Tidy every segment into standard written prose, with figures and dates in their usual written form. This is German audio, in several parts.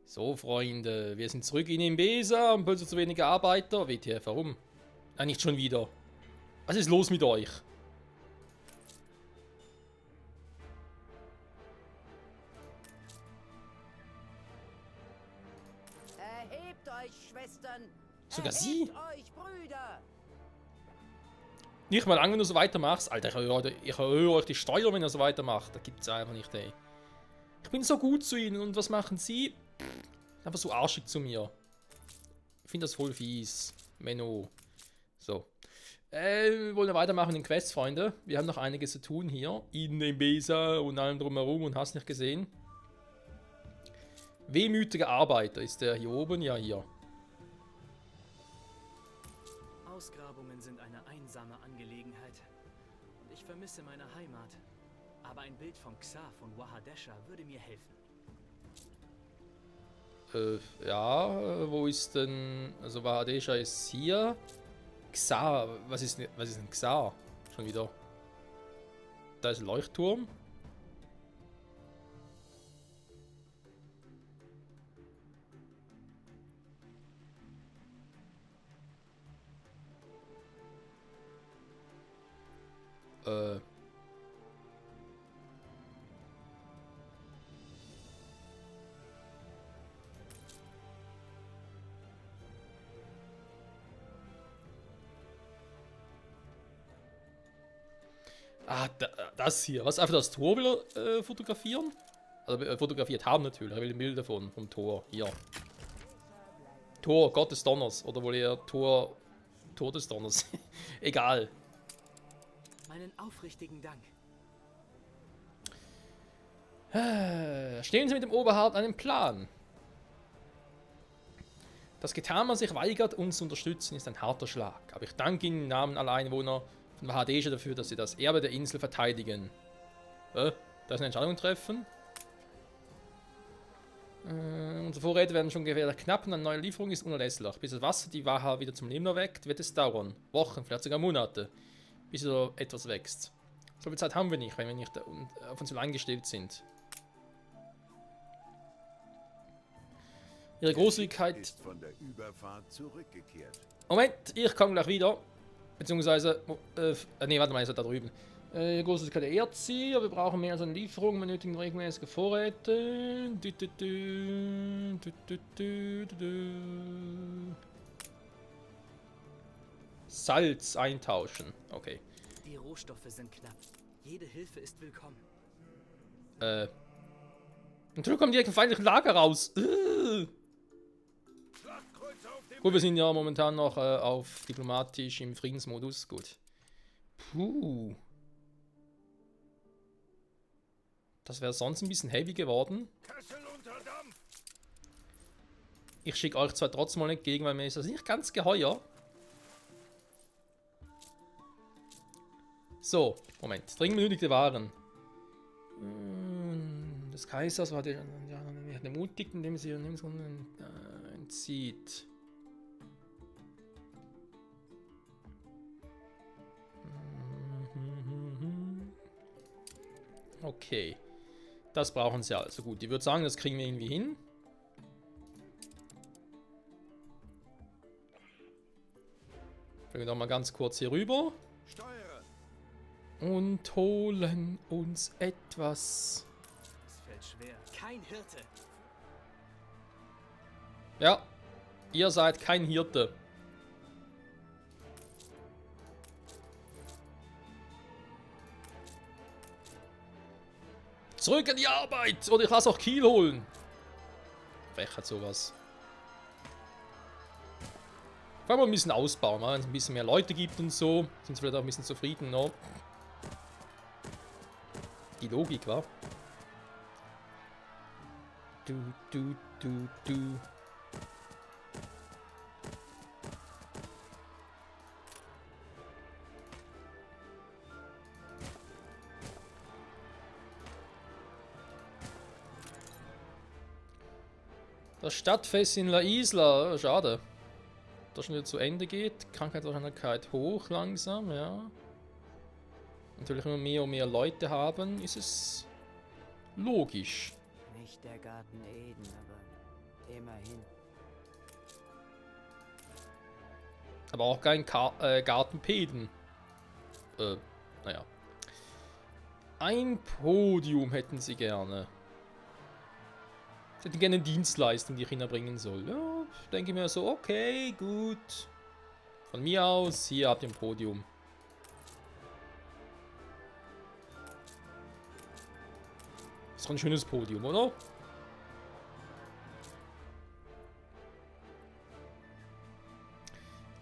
So, Freunde, wir sind zurück in Imbesa, am Pölzer zu wenige Arbeiter. WTF, warum? Ah, nicht schon wieder. Was ist los mit euch? Erhebt euch, Schwestern! Sogar Erhebt sie? euch, Brüder! Nicht mal lange, wenn du so weitermachst. Alter, ich erhöhe euch die Steuer, wenn ihr so weitermacht. Da gibt's einfach nicht, ey. Ich bin so gut zu ihnen und was machen sie? Einfach so arschig zu mir. Ich finde das voll fies. Menno. So. Wir wollen weitermachen mit den Quests, Freunde. Wir haben noch einiges zu tun hier. In Imbesa und allem drumherum und hast nicht gesehen. Wehmütiger Arbeiter ist der hier oben? Ja, hier. Ausgrabungen sind eine einsame Angelegenheit. Und ich vermisse meine Heimat. Aber ein Bild von Xar von Wahadesha würde mir helfen. Ja, wo ist denn... Also Wahadesha ist hier. Xar, was ist denn Xar? Schon wieder. Da ist ein Leuchtturm. Ah, das hier. Was? Einfach das Tor will er fotografieren? Also fotografiert haben natürlich. Er will ein Bild davon, vom Tor. Hier. Tor, Gott des Donners. Oder wohl eher Tor des Donners. Egal. Meinen aufrichtigen Dank. Stehen Sie mit dem Oberhaupt einen Plan? Das Getama sich weigert, uns zu unterstützen, ist ein harter Schlag. Aber ich danke Ihnen im Namen aller Einwohner von Wahadesha dafür, dass Sie das Erbe der Insel verteidigen. Da ist eine Entscheidung treffen. Unsere Vorräte werden schon gefährlich knapp und eine neue Lieferung ist unerlässlich. Bis das Wasser die Waha wieder zum Leben erweckt, wird es dauern. Wochen, vielleicht sogar Monate, bis so etwas wächst. So viel Zeit haben wir nicht, wenn wir nicht auf uns eingestellt sind. Ihre Großzügigkeit ist von der Überfahrt zurückgekehrt. Moment, ich komme gleich wieder. Beziehungsweise, nee, warte mal, ihr seid da drüben. Großzügigkeit ehrt sie, aber wir brauchen mehr als eine Lieferung, wir benötigen regelmäßige Vorräte. Salz eintauschen, okay. Die Rohstoffe sind knapp. Jede Hilfe ist willkommen. Natürlich kommen direkt ein feindlichen Lager raus. Gut, wir sind ja momentan noch auf diplomatisch im Friedensmodus. Gut. Puh. Das wäre sonst ein bisschen heavy geworden. Ich schicke euch zwar trotzdem mal entgegen, weil mir ist das nicht ganz geheuer. So, Moment. Dringend benötigte Waren. Des Kaisers war der ermutigt, indem sie entzieht. Okay. Das brauchen sie also. Gut, ich würde sagen, das kriegen wir irgendwie hin. Gehen wir doch mal ganz kurz hier rüber. Und holen uns etwas. Es fällt schwer. Kein Hirte. Ja, ihr seid kein Hirte. Zurück an die Arbeit! Oder ich lasse auch Kiel holen. Wer hat sowas? Wollen wir ein bisschen ausbauen, wenn es ein bisschen mehr Leute gibt und so. Sind sie vielleicht auch ein bisschen zufrieden, no? Die Logik, wa? Du. Das Stadtfest in La Isla, schade. Das schon wieder zu Ende geht. Krankheitswahrscheinlichkeit hoch langsam, ja. Natürlich, wenn wir mehr und mehr Leute haben, ist es logisch. Nicht der Garten Eden, aber Immerhin. Aber auch kein Gartenpeden. Naja. Ein Podium hätten sie gerne. Sie hätten gerne eine Dienstleistung, die ich ihnen erbringen soll. Ja, denke ich mir so, okay, gut. Von mir aus, hier habt ihr ein Podium. Ist doch ein schönes Podium, oder?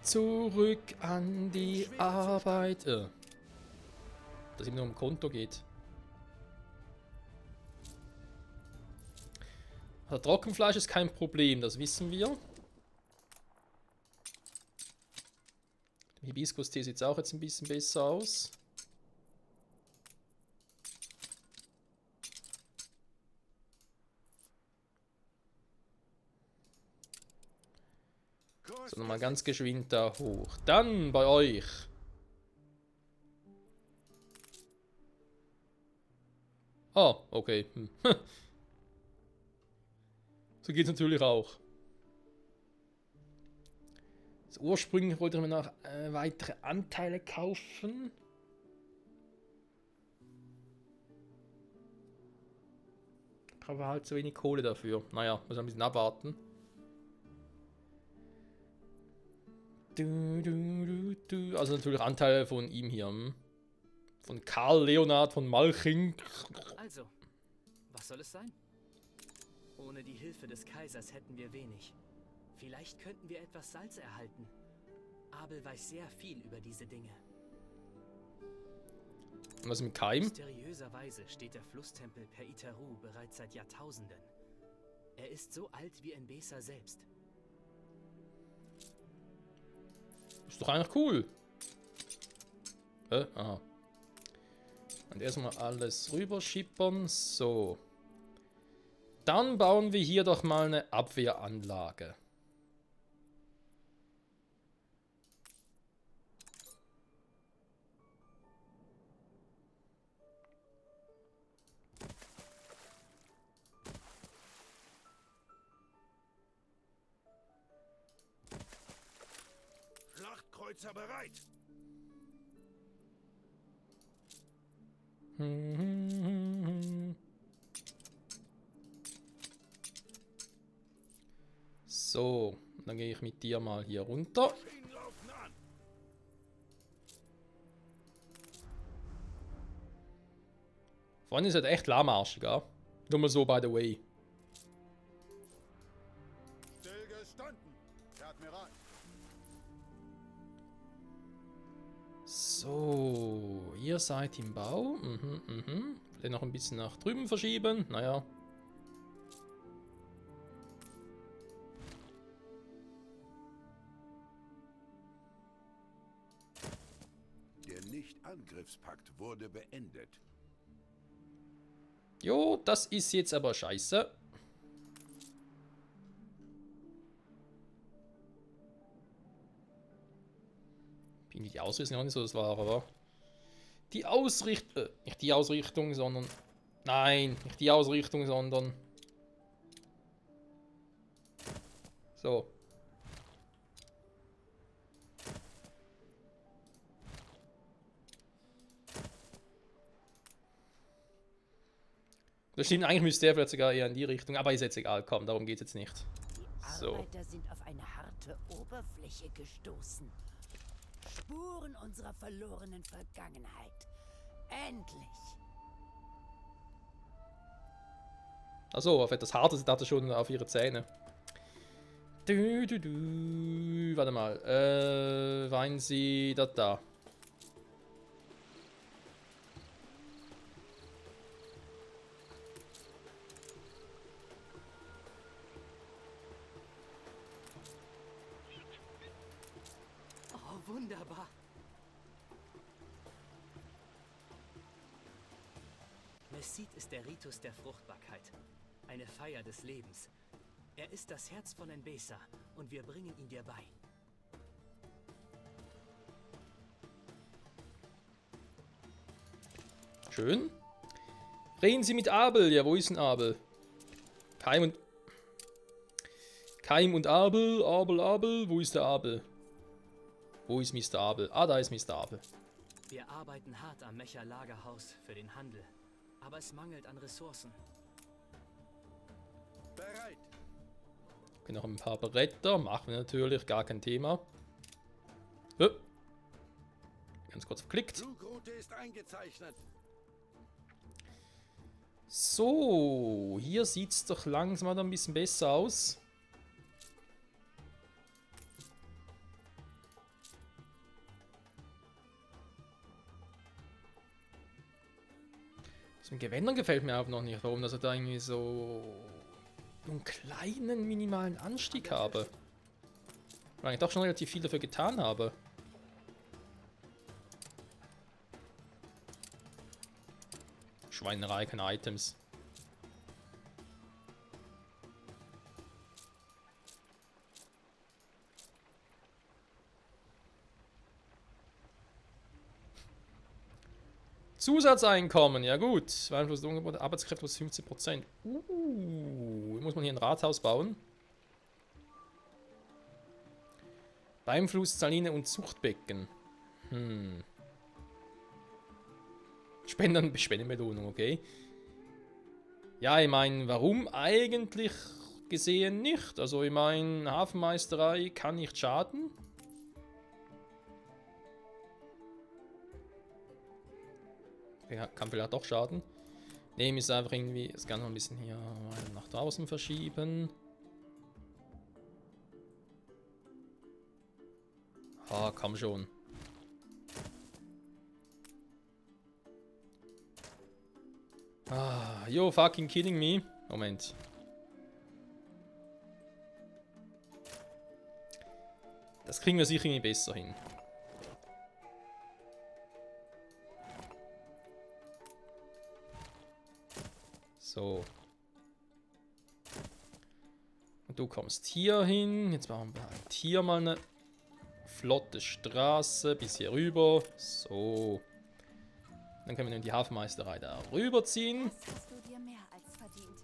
Zurück an die Arbeit. Dass es ihm nur um Konto geht. Also Trockenfleisch ist kein Problem, das wissen wir. Der Hibiskus-Tee sieht auch jetzt ein bisschen besser aus. So, nochmal ganz geschwind da hoch. Dann bei euch. Ah, okay. So geht es natürlich auch. Also ursprünglich wollte ich mir noch weitere Anteile kaufen. Ich habe halt zu wenig Kohle dafür. Naja, muss ein bisschen abwarten. Also natürlich Anteile von ihm hier. Von Karl Leonhard von Malching. Also, was soll es sein? Ohne die Hilfe des Kaisers hätten wir wenig. Vielleicht könnten wir etwas Salz erhalten. Abel weiß sehr viel über diese Dinge. Und was mit Keim? Mysteriöserweise steht der Flusstempel Per Iteru bereits seit Jahrtausenden. Er ist so alt wie Enbesa selbst. Ist doch eigentlich cool. Aha. Und erstmal alles rüberschippern. So. Dann bauen wir hier doch mal eine Abwehranlage. Schlachtkreuzer bereit. So, dann gehe ich mit dir mal hier runter. Maschinen laufen an. Vorhin ist halt echt lahmarschig, ja? Nur mal so, by the way. Stillgestanden, Herr Admiral. So, ihr seid im Bau. Vielleicht noch ein bisschen nach drüben verschieben. Naja. Der Nicht-Angriffspakt wurde beendet. Jo, das ist jetzt aber scheiße. Bin die Ausrüstung auch nicht so das war, aber die Ausrichtung, nicht die Ausrichtung, sondern nein, nicht die Ausrichtung, sondern so. Das stimmt, eigentlich müsste der vielleicht sogar eher in die Richtung, aber ist jetzt egal, komm, darum geht es jetzt nicht. Die So. Arbeiter sind auf eine harte Oberfläche gestoßen. Spuren unserer verlorenen Vergangenheit. Endlich! Achso, auf etwas Hartes hat er schon auf ihre Zähne. Warte mal. Weinen Sie da. Oh, wunderbar. Messit ist der Ritus der Fruchtbarkeit. Eine Feier des Lebens. Er ist das Herz von Enbesa und wir bringen ihn dir bei. Schön. Reden Sie mit Abel. Ja, wo ist denn Abel? Keim und... Kaim und Abel, Abel. Wo ist der Abel? Wo ist Mr. Abel? Ah, da ist Mr. Abel. Wir arbeiten hart am Mecha-Lagerhaus für den Handel, aber es mangelt an Ressourcen. Bereit. Okay, noch ein paar Bretter. Machen wir natürlich, gar kein Thema. Ganz kurz verklickt. Flugroute ist eingezeichnet. So, hier sieht es doch langsam mal ein bisschen besser aus. Das mit Gewändern gefällt mir auch noch nicht, warum dass ich da irgendwie so einen kleinen minimalen Anstieg habe. Weil ich doch schon relativ viel dafür getan habe. Schweinerei, keine Items. Zusatzeinkommen, ja gut. Beeinflusst Arbeitskräfte plus 15%. Muss man hier ein Rathaus bauen? Beeinflusst Saline und Zuchtbecken. Spendenbelohnung, okay. Ja, ich meine, warum eigentlich gesehen nicht? Also, ich meine, Hafenmeisterei kann nicht schaden. Ja, kann vielleicht doch schaden. Nehmen ist einfach irgendwie das Ganze noch ein bisschen hier nach draußen verschieben. Ah, komm schon. Ah, you're fucking kidding me. Moment. Das kriegen wir sicher irgendwie besser hin. So. Und du kommst hier hin. Jetzt machen wir halt hier mal eine flotte Straße bis hier rüber. So. Dann können wir in die Hafenmeisterei da rüberziehen. Das hast du dir mehr als verdient.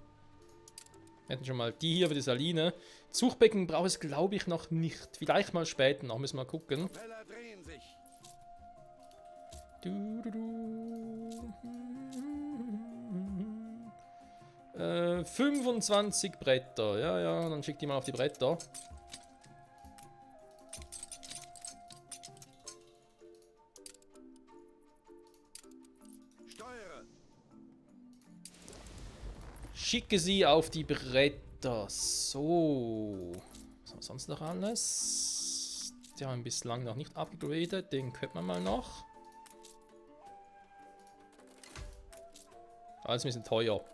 Wir hätten schon mal die hier für die Saline. Zuchtbecken brauche ich, glaube ich, noch nicht. Vielleicht mal später noch, müssen wir mal gucken. Propeller drehen sich. 25 Bretter. Ja, dann schick die mal auf die Bretter. Steuere. Schicke sie auf die Bretter. So. Was haben wir sonst noch alles? Die haben wir bislang noch nicht abgegradet. Den könnte man mal noch. Alles ein bisschen teuer.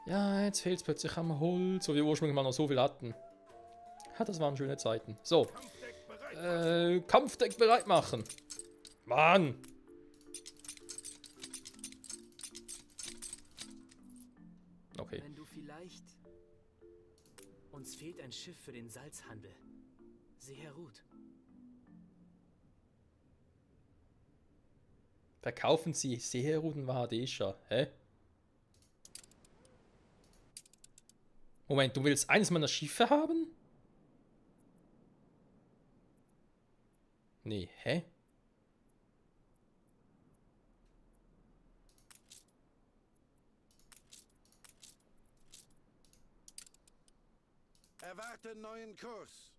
Ja, jetzt fehlt es plötzlich am Holz, wo wir ursprünglich mal noch so viel hatten. Ja, das waren schöne Zeiten. So. Kampfdeck bereit. Kampfdeck bereit machen. Mann! Okay. Wenn du vielleicht... Uns fehlt ein Schiff für den Salzhandel. Seherut. Verkaufen Sie Seeruden Wahadesha. Hä? Moment, du willst eines meiner Schiffe haben? Nee, hä? Erwarte neuen Kurs.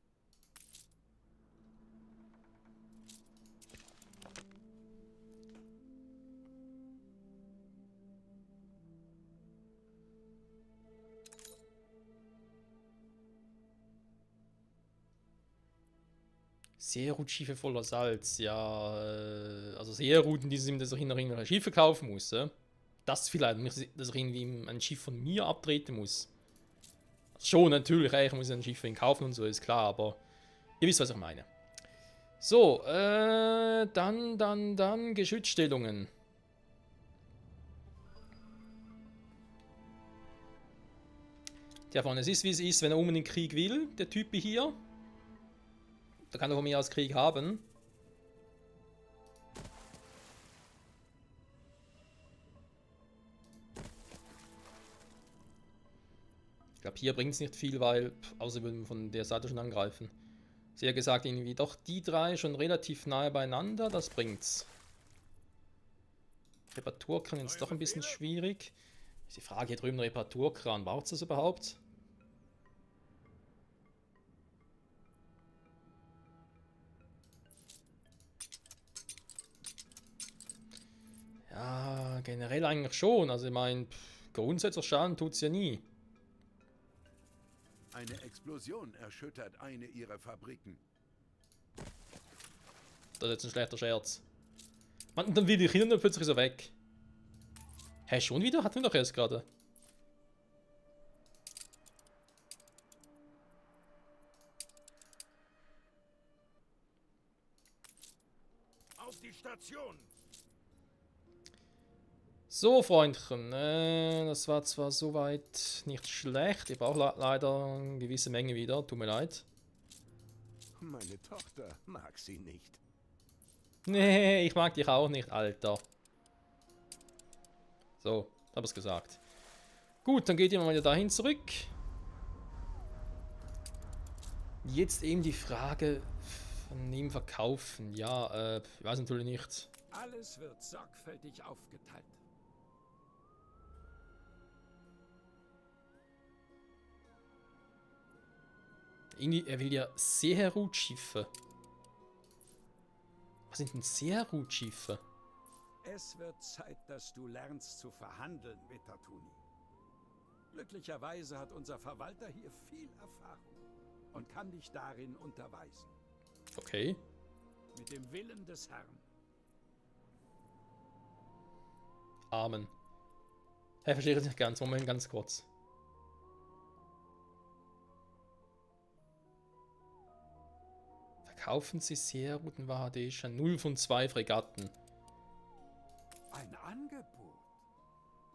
Seerut-Schiffe voller Salz, ja, also Seeruten, die sind, dass ich noch irgendwelche Schiffe kaufen muss, das vielleicht, nicht, dass ich irgendwie ein Schiff von mir abtreten muss. Schon, natürlich, ich muss ein Schiff kaufen und so, ist klar, aber ihr wisst, was ich meine. So, dann Geschützstellungen. Tja, von es ist, wie es ist, wenn er unbedingt Krieg will, der Typ hier. Da kann er von mir aus Krieg haben. Ich glaube, hier bringt es nicht viel, weil, außer würden wir von der Seite schon angreifen. Sie hat gesagt, irgendwie doch die drei schon relativ nahe beieinander, das bringt's. Reparaturkran ist doch ein bisschen schwierig. Ist die Frage, hier drüben Reparaturkran, braucht es das überhaupt? Ja, generell eigentlich schon. Also ich meine, grundsätzlich Schaden tut es ja nie. Eine Explosion erschüttert eine ihrer Fabriken. Das ist jetzt ein schlechter Scherz. Mann, und dann will die Kinder plötzlich so weg. Hä, schon wieder? Hatten wir doch erst gerade. Auf die Station! So, Freundchen, das war zwar soweit nicht schlecht. Ich brauche leider eine gewisse Menge wieder. Tut mir leid. Meine Tochter mag sie nicht. Nee, ich mag dich auch nicht, Alter. So, hab ich's gesagt. Gut, dann geht ihr mal wieder dahin zurück. Jetzt eben die Frage von ihm verkaufen. Ja, ich weiß natürlich nicht. Alles wird sorgfältig aufgeteilt. Irgendwie, er will ja Seherut-Schiffe. Was sind denn Seherut-Schiffe? Es wird Zeit, dass du lernst zu verhandeln, Metatuni. Glücklicherweise hat unser Verwalter hier viel Erfahrung und kann dich darin unterweisen. Okay. Mit dem Willen des Herrn. Amen. Hey, verstehe ich das nicht ganz. Moment, ganz kurz. Verkaufen Sie Seherut und Wahadesha 0 von 2 Fregatten. Ein Angebot.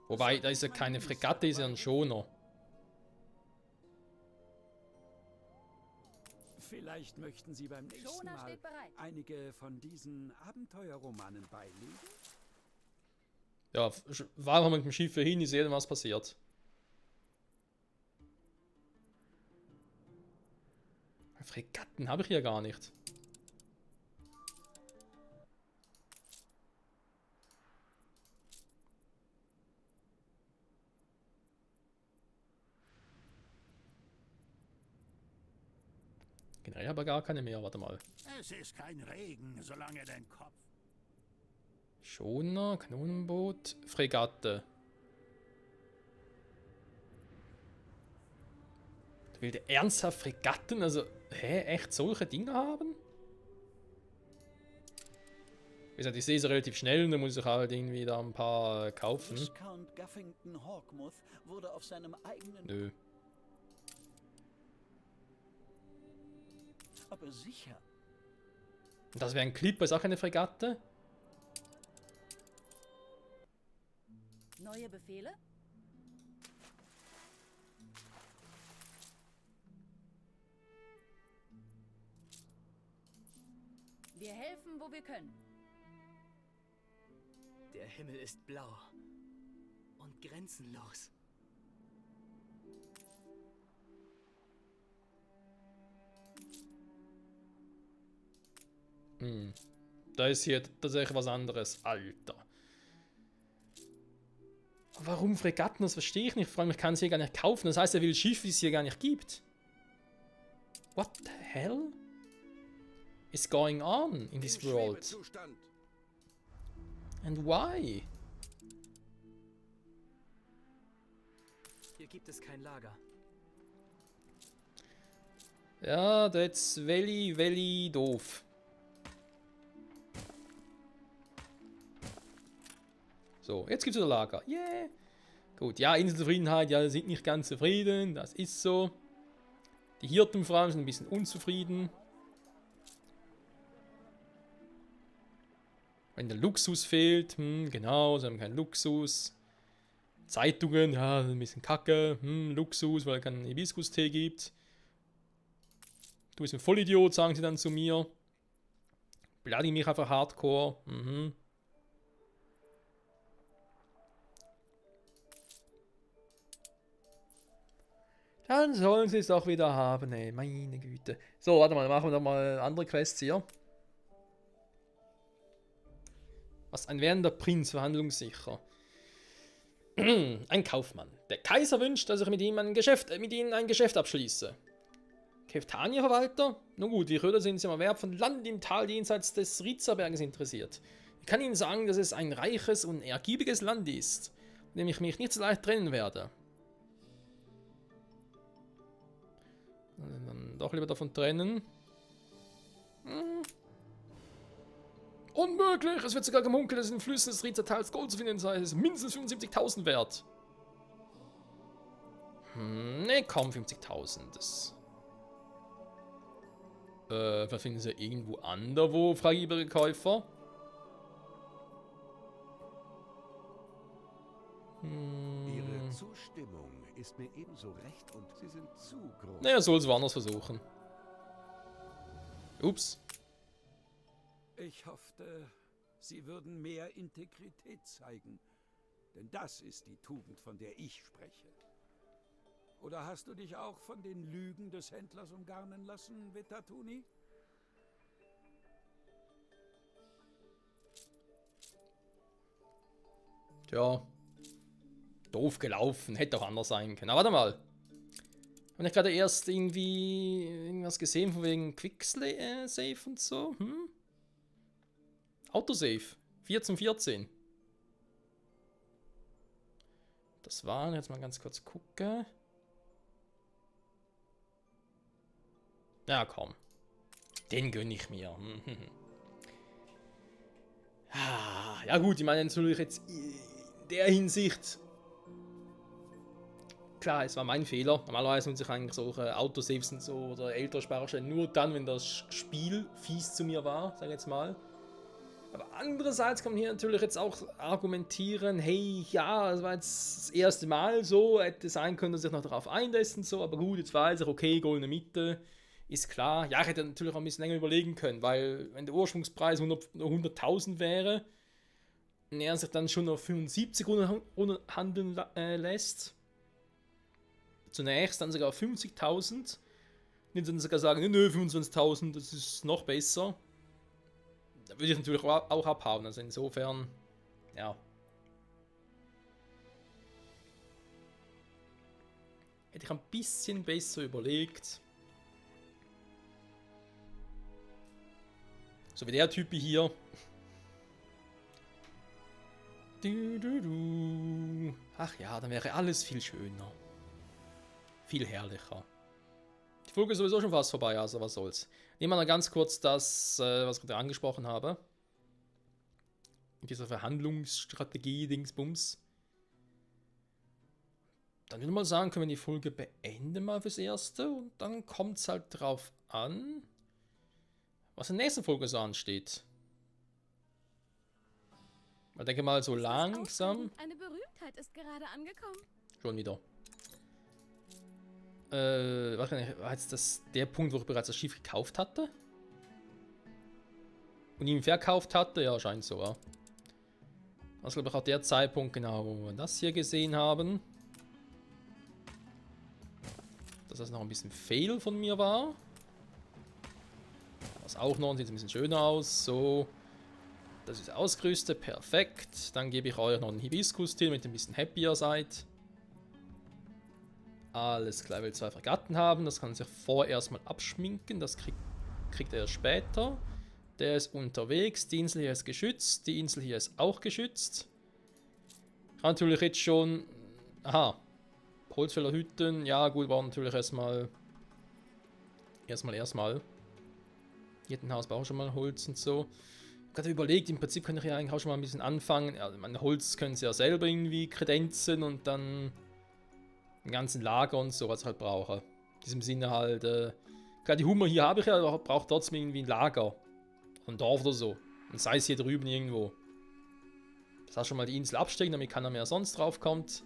Wobei, da ist ja keine Fregatte, ist ja ein Schoner. Vielleicht möchten Sie beim nächsten Schoner Mal steht bereit. einige von diesen Abenteuerromanen beilegen. Ja, fahren wir mit dem Schiff hin, ich sehe, was passiert. Fregatten habe ich hier gar nicht. Generell aber gar keine mehr, warte mal. Es ist kein Regen, solange dein Kopf... Schoner, Kanonenboot, Fregatte. Will der ernsthaft Fregatten? Also, hä, echt solche Dinge haben? Wie gesagt, ich sehe sie relativ schnell und dann muss ich halt irgendwie da ein paar kaufen. Viscount Guffington Hawkmoth wurde auf seinem eigenen... Nö. Aber sicher. Und das wäre ein Clip, ist auch keine Fregatte? Neue Befehle? Wir helfen, wo wir können. Der Himmel ist blau und grenzenlos. Da ist hier tatsächlich was anderes. Alter. Warum Fregatten? Das verstehe ich nicht. Vor allem, ich kann sie hier gar nicht kaufen. Das heißt, er will Schiffe, die es hier gar nicht gibt. What the hell is going on in this world? Schwebezustand. And why? Hier gibt es kein Lager. Ja, that's very, very doof. So, jetzt gibt es wieder Lager. Yeah. Gut, ja, Inselzufriedenheit, ja, sind nicht ganz zufrieden. Das ist so. Die Hirten vor allem sind ein bisschen unzufrieden. Wenn der Luxus fehlt, genau, sie haben keinen Luxus. Zeitungen, ja, ein bisschen kacke. Luxus, weil es keinen Hibiskus-Tee gibt. Du bist ein Vollidiot, sagen sie dann zu mir. Beleidigen mich einfach hardcore. Dann sollen sie es auch wieder haben, ey. Meine Güte. So, warte mal, machen wir doch mal andere Quests hier. Was ein werdender Prinz, verhandlungssicher. Ein Kaufmann. Der Kaiser wünscht, dass ich mit ihm ein Geschäft abschließe. Keftania-Verwalter? Nun gut, wie Röder sind Sie am Erwerb von Land im Tal jenseits des Rizerberges interessiert. Ich kann Ihnen sagen, dass es ein reiches und ergiebiges Land ist, von dem ich mich nicht so leicht trennen werde. Dann doch lieber davon trennen. Unmöglich! Es wird sogar gemunkelt, dass in den Flüssen des Rizertals Gold zu finden sei. Es ist mindestens 75.000 wert. Ne, kaum 50.000. Das... was finden Sie irgendwo anderwo, fragibare Käufer? Ihre Zustimmung ist mir ebenso recht und Sie sind zu groß. Naja, soll es woanders versuchen. Ups. Ich hoffte, Sie würden mehr Integrität zeigen. Denn das ist die Tugend, von der ich spreche. Oder hast du dich auch von den Lügen des Händlers umgarnen lassen, Vitatuni? Tja. Doof gelaufen. Hätte auch anders sein können. Aber warte mal. Habe ich gerade erst irgendwie irgendwas gesehen von wegen Quicksave und so? Autosave. 14. Das war, jetzt mal ganz kurz gucken. Ja, komm. Den gönne ich mir. Ja gut, ich meine natürlich jetzt in der Hinsicht... Klar, es war mein Fehler. Normalerweise muss ich eigentlich solche Autosaves und so oder ältere Speicherstellen nur dann, wenn das Spiel fies zu mir war, sag ich jetzt mal. Aber andererseits kann man hier natürlich jetzt auch argumentieren, hey, ja, es war jetzt das erste Mal so, hätte sein können, dass ich noch darauf einlässt und so, aber gut, jetzt weiß ich, okay, goldene Mitte, ist klar. Ja, ich hätte natürlich auch ein bisschen länger überlegen können, weil wenn der Ursprungspreis 100.000 wäre und er sich dann schon auf 75 handeln lässt, zunächst dann sogar 50.000, und dann sogar sagen, nö, 25.000, das ist noch besser. Da würde ich natürlich auch abhauen, also insofern, ja. Hätte ich ein bisschen besser überlegt. So wie der Typ hier. Ach ja, dann wäre alles viel schöner. Viel herrlicher. Die Folge ist sowieso schon fast vorbei, also was soll's. Nehmen wir noch ganz kurz das, was ich gerade angesprochen habe. In dieser Verhandlungsstrategie, Dingsbums. Dann würde ich mal sagen, können wir die Folge beenden mal fürs Erste. Und dann kommt es halt drauf an, was in der nächsten Folge so ansteht. Ich denke mal so langsam. Eine Berühmtheit ist gerade angekommen. Schon wieder. War jetzt das der Punkt, wo ich bereits das Schiff gekauft hatte? Und ihn verkauft hatte? Ja, scheint so, ja. Das glaube ich auch der Zeitpunkt, genau, wo wir das hier gesehen haben. Dass das noch ein bisschen Fail von mir war. Das auch noch, sieht ein bisschen schöner aus. So. Das ist ausgerüstet, perfekt. Dann gebe ich euch noch einen Hibiskus-Stil, damit ihr ein bisschen happier seid. Alles klar, ich will 2 Fregatten haben. Das kann sich vorerst mal abschminken. Das kriegt er später. Der ist unterwegs. Die Insel hier ist geschützt. Die Insel hier ist auch geschützt. Ich kann natürlich jetzt schon... Aha. Holzfällerhütten. Ja gut, war natürlich erstmal... Jeden Haus braucht schon mal Holz und so. Ich habe gerade überlegt, im Prinzip könnte ich ja eigentlich auch schon mal ein bisschen anfangen. Ja, mein Holz können sie ja selber irgendwie kredenzen und dann... den ganzen Lager und so, was ich halt brauche. In diesem Sinne halt, klar, die Hummer hier habe ich ja, aber brauche trotzdem irgendwie ein Lager. Ein Dorf oder so. Und sei es hier drüben irgendwo. Das heißt schon mal die Insel abstecken, damit keiner mehr sonst drauf kommt.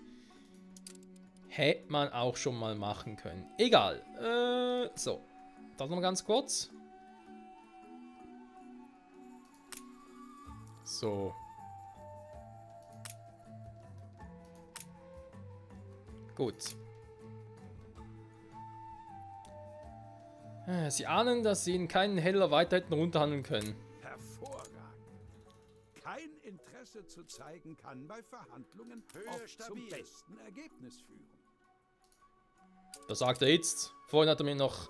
Hätte man auch schon mal machen können. Egal. So. Das noch mal ganz kurz. So. Gut. Sie ahnen, dass sie in keinen Heller weiter hätten runterhandeln können. Hervorragend. Kein Interesse zu zeigen kann bei Verhandlungen oft zum besten Ergebnis führen. Das sagt er jetzt. Vorhin hat er mir noch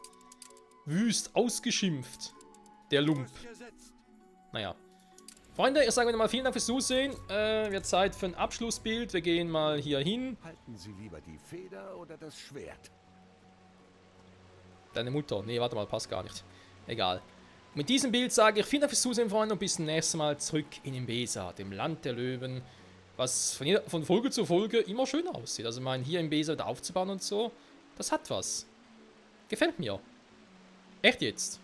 wüst ausgeschimpft. Der Lump. Naja. Freunde, ich sage mal vielen Dank fürs Zusehen. Wird Zeit für ein Abschlussbild. Wir gehen mal hier hin. Halten Sie lieber die Feder oder das Schwert? Deine Mutter. Nee, warte mal, passt gar nicht. Egal. Mit diesem Bild sage ich vielen Dank fürs Zusehen, Freunde, und bis zum nächsten Mal zurück in Imbesa, dem Land der Löwen. Was von Folge zu Folge immer schöner aussieht. Also, ich meine, hier Imbesa wieder aufzubauen und so, das hat was. Gefällt mir. Echt jetzt.